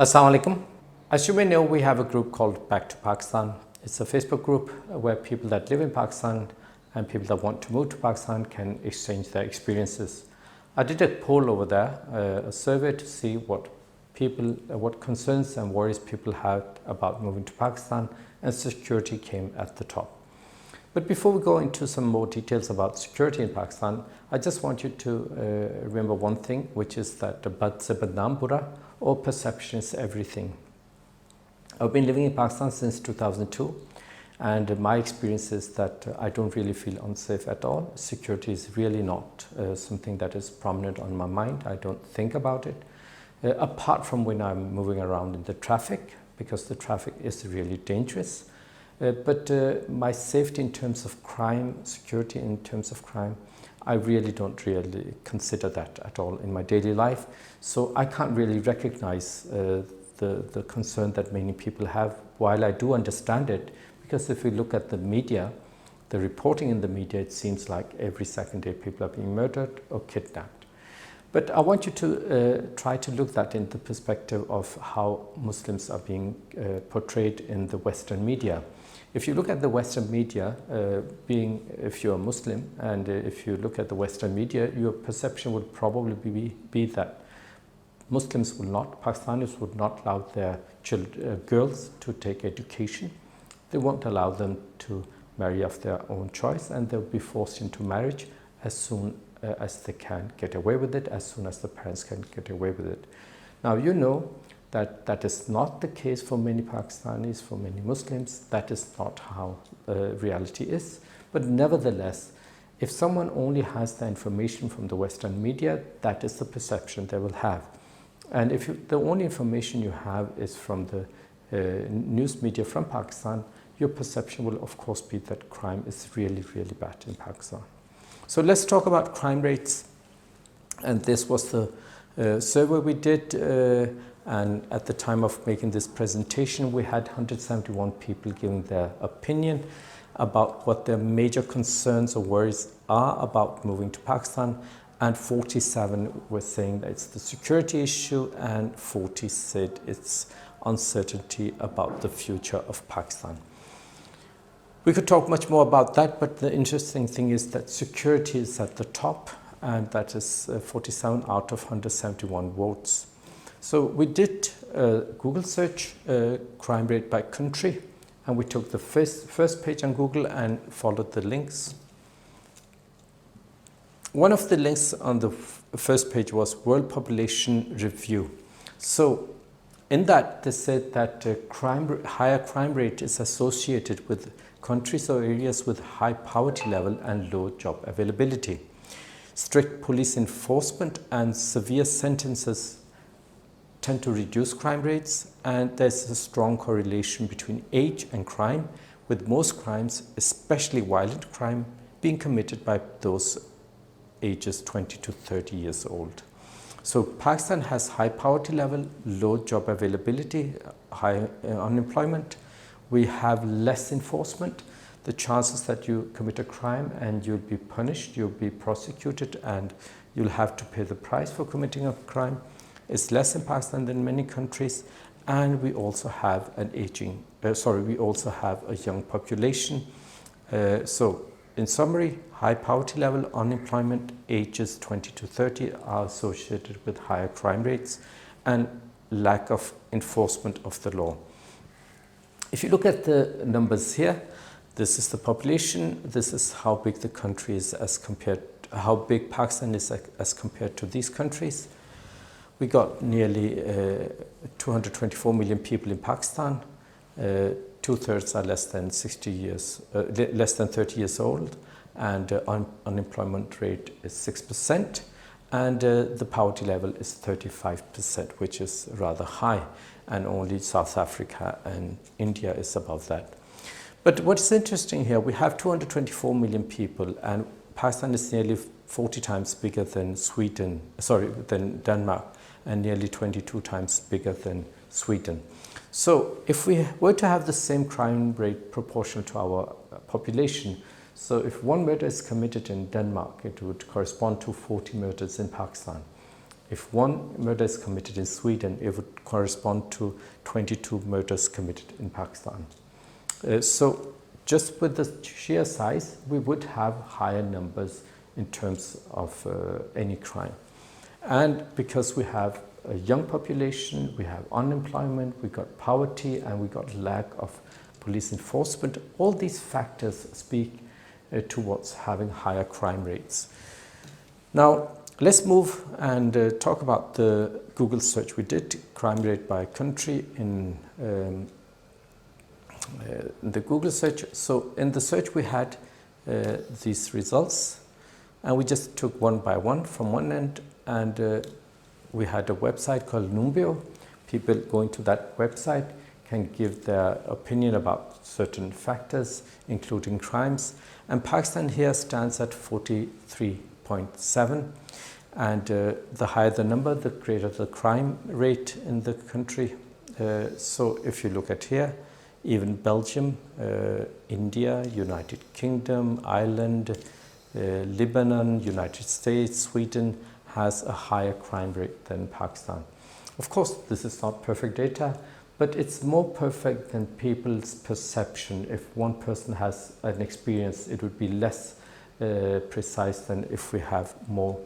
Assalamu alaikum. As you may know, we have a group called Back to Pakistan. It's a Facebook group where people that live in Pakistan and people that want to move to Pakistan can exchange their experiences. I did a poll over there, a survey to see what concerns and worries people had about moving to Pakistan, and security came at the top. But before we go into some more details about security in Pakistan, I just want you to remember one thing, which is that bad se badnaam bura, or perception is everything. I've been living in Pakistan since 2002, and my experience is that I don't really feel unsafe at all. Security is really not something that is prominent on my mind. I don't think about it, apart from when I'm moving around in the traffic, because the traffic is really dangerous. But my safety in terms of crime, security in terms of crime, I really don't really consider that at all in my daily life. So I can't really recognize the concern that many people have, while I do understand it, because if we look at the media, the reporting in the media, it seems like every second day people are being murdered or kidnapped. But I want you to try to look that in the perspective of how Muslims are being portrayed in the Western media. If you look at the Western media, if you're a Muslim, and if you look at the Western media, your perception would probably be that Muslims will not, Pakistanis would not allow their girls to take education. They won't allow them to marry of their own choice, and they'll be forced into marriage as soon as they can get away with it, as soon as the parents can get away with it. Now, you know that that is not the case for many Pakistanis, for many Muslims. That is not how reality is. But nevertheless, if someone only has the information from the Western media, that is the perception they will have. And if the only information you have is from the news media from Pakistan, your perception will of course be that crime is really, really bad in Pakistan. So let's talk about crime rates. And this was the survey we did. And at the time of making this presentation, we had 171 people giving their opinion about what their major concerns or worries are about moving to Pakistan. And 47 were saying that it's the security issue, and 40 said it's uncertainty about the future of Pakistan. We could talk much more about that, but the interesting thing is that security is at the top, and that is 47 out of 171 votes. So we did a Google search, crime rate by country, and we took the first page on Google and followed the links. One of the links on the first page was World Population Review. So in that, they said that higher crime rate is associated with countries or areas with high poverty level and low job availability. Strict police enforcement and severe sentences tend to reduce crime rates, and there's a strong correlation between age and crime, with most crimes, especially violent crime, being committed by those ages 20 to 30 years old. So Pakistan has high poverty level, low job availability, high unemployment. We have less enforcement. The chances that you commit a crime and you'll be punished, you'll be prosecuted, and you'll have to pay the price for committing a crime is less in Pakistan than many countries. And we also have we also have a young population. So in summary, high poverty level, unemployment, ages 20 to 30 are associated with higher crime rates and lack of enforcement of the law. If you look at the numbers here, this is the population, this is how big the country is how big Pakistan is as compared to these countries. We got nearly 224 million people in Pakistan. Two-thirds are less than 30 years old, and unemployment rate is 6%, and the poverty level is 35%, which is rather high, and only South Africa and India is above that. But what's interesting here, we have 224 million people, and Pakistan is nearly 40 times bigger than than Denmark, and nearly 22 times bigger than Sweden. So if we were to have the same crime rate proportional to our population, so if one murder is committed in Denmark, it would correspond to 40 murders in Pakistan. If one murder is committed in Sweden, it would correspond to 22 murders committed in Pakistan. So just with the sheer size, we would have higher numbers in terms of any crime. And because we have a young population, we have unemployment, we got poverty, and we got lack of police enforcement, all these factors speak towards having higher crime rates. Now, let's move and talk about the Google search we did, crime rate by country in the Google search. So in the search we had these results, and we just took one by one from one end, and we had a website called Numbeo. People going to that website can give their opinion about certain factors, including crimes. And Pakistan here stands at 43.7. And the higher the number, the greater the crime rate in the country. So if you look at here, even Belgium, India, United Kingdom, Ireland, Lebanon, United States, Sweden has a higher crime rate than Pakistan. Of course, this is not perfect data, but it's more perfect than people's perception. If one person has an experience, it would be less precise than if we have more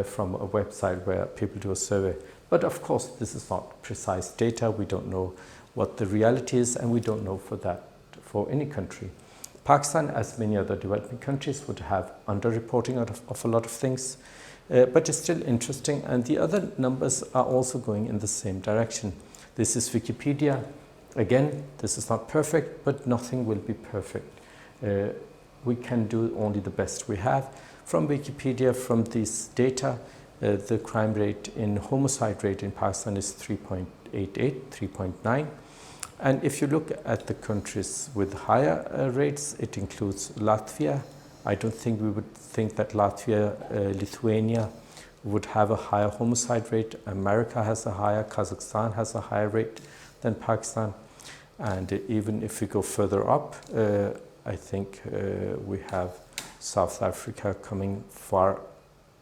from a website where people do a survey. But of course, this is not precise data. We don't know what the reality is, and we don't know for any country. Pakistan, as many other developing countries, would have underreporting of a lot of things, but it's still interesting, and the other numbers are also going in the same direction. This is Wikipedia. Again, this is not perfect, but nothing will be perfect. We can do only the best we have. From Wikipedia, from this data, the crime rate in homicide rate in Pakistan is 3.88, 3.9. And if you look at the countries with higher rates, it includes Latvia. I don't think we would think that Latvia, Lithuania would have a higher homicide rate. America has a higher, Kazakhstan has a higher rate than Pakistan. And even if we go further up, I think we have South Africa coming far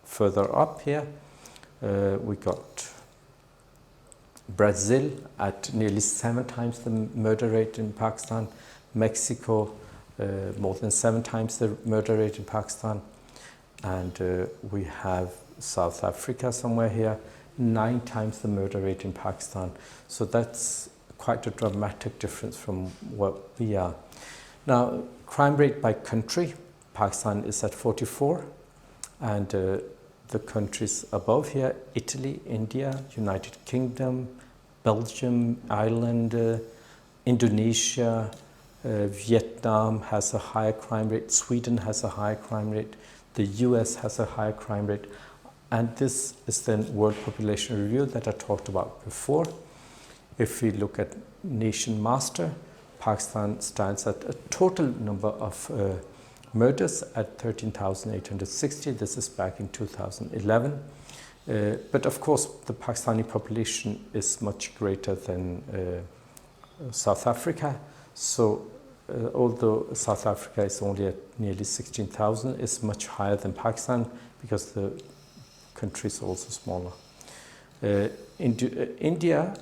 further up here. We got Brazil at nearly 7 times the murder rate in Pakistan, Mexico more than 7 times the murder rate in Pakistan, and we have South Africa somewhere here, 9 times the murder rate in Pakistan. So that's quite a dramatic difference from what we are. Now, crime rate by country, Pakistan is at 44, and the countries above here, Italy, India, United Kingdom, Belgium, Ireland, Indonesia, Vietnam has a higher crime rate, Sweden has a higher crime rate, the US has a higher crime rate, and this is then World Population Review that I talked about before. If we look at nation master, Pakistan stands at a total number of murders at 13,860. This is back in 2011. But of course, the Pakistani population is much greater than South Africa. So although South Africa is only at nearly 16,000, it's much higher than Pakistan because the country is also smaller. India,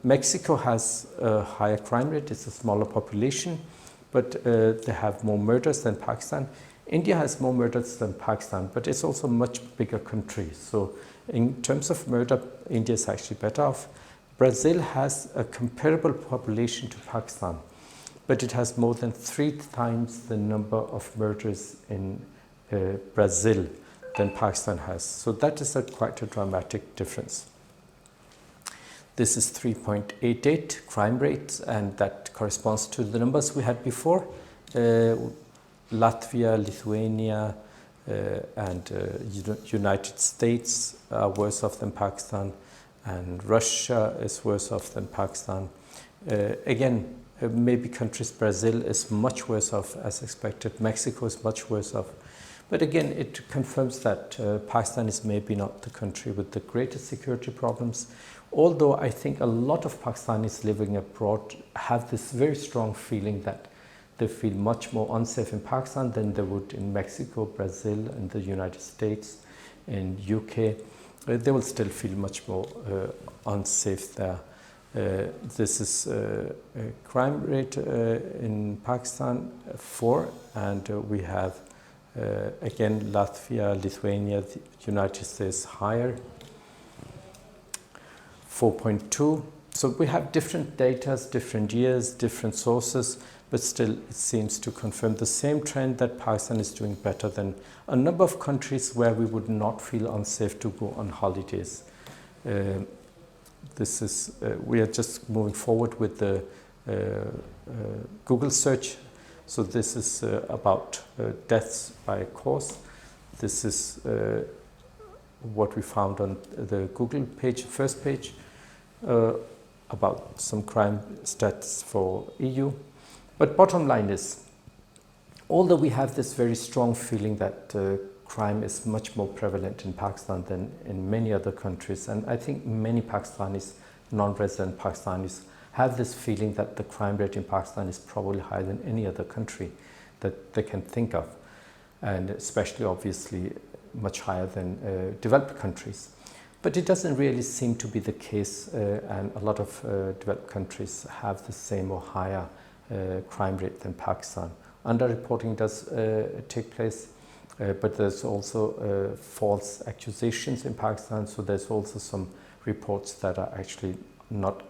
Mexico has a higher crime rate. It's a smaller population, but they have more murders than Pakistan. India has more murders than Pakistan, but it's also a much bigger country. So in terms of murder, India is actually better off. Brazil has a comparable population to Pakistan, but it has more than 3 times the number of murders in Brazil than Pakistan has. So that is quite a dramatic difference. This is 3.88 crime rate, and that corresponds to the numbers we had before. Latvia, Lithuania, and United States are worse off than Pakistan, and Russia is worse off than Pakistan. Again, maybe countries, Brazil is much worse off as expected, Mexico is much worse off. But again, it confirms that Pakistan is maybe not the country with the greatest security problems, although I think a lot of Pakistanis living abroad have this very strong feeling that they feel much more unsafe in Pakistan than they would in Mexico, Brazil, and the United States, in UK. they will still feel much more unsafe there. This is a crime rate in Pakistan 4, and we have again Latvia, Lithuania, the United States higher, 4.2. So we have different data, different years, different sources, but still it seems to confirm the same trend that Pakistan is doing better than a number of countries where we would not feel unsafe to go on holidays. This is we are just moving forward with the Google search. So this is about deaths by cause. This is what we found on the Google page, first page, about some crime stats for EU. But bottom line is, although we have this very strong feeling that crime is much more prevalent in Pakistan than in many other countries, and I think many Pakistanis, non-resident Pakistanis, have this feeling that the crime rate in Pakistan is probably higher than any other country that they can think of, and especially obviously much higher than developed countries. But it doesn't really seem to be the case, and a lot of developed countries have the same or higher crime rate than Pakistan. Underreporting does take place, but there's also false accusations in Pakistan, so there's also some reports that are actually not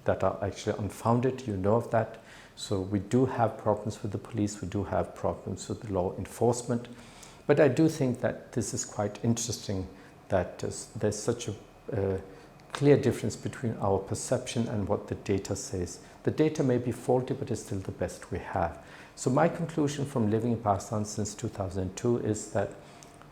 that are actually unfounded. You know of that. So we do have problems with the police, we do have problems with the law enforcement, but I do think that this is quite interesting that there's such a clear difference between our perception and what the data says. The data may be faulty, but it's still the best we have. So my conclusion from living in Pakistan since 2002 is that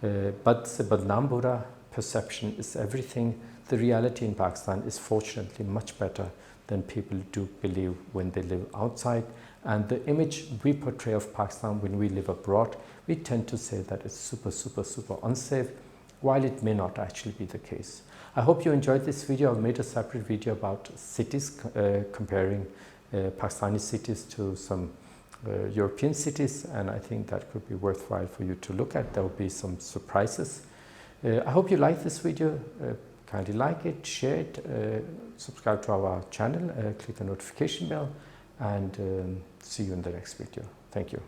bad se badnaam bura, perception is everything. The reality in Pakistan is fortunately much better than people do believe when they live outside. And the image we portray of Pakistan when we live abroad, we tend to say that it's super, super, super unsafe, while it may not actually be the case. I hope you enjoyed this video. I've made a separate video about cities, comparing Pakistani cities to some European cities, and I think that could be worthwhile for you to look at. There will be some surprises. I hope you like this video. Kindly like it, share it, subscribe to our channel, click the notification bell, and see you in the next video. Thank you.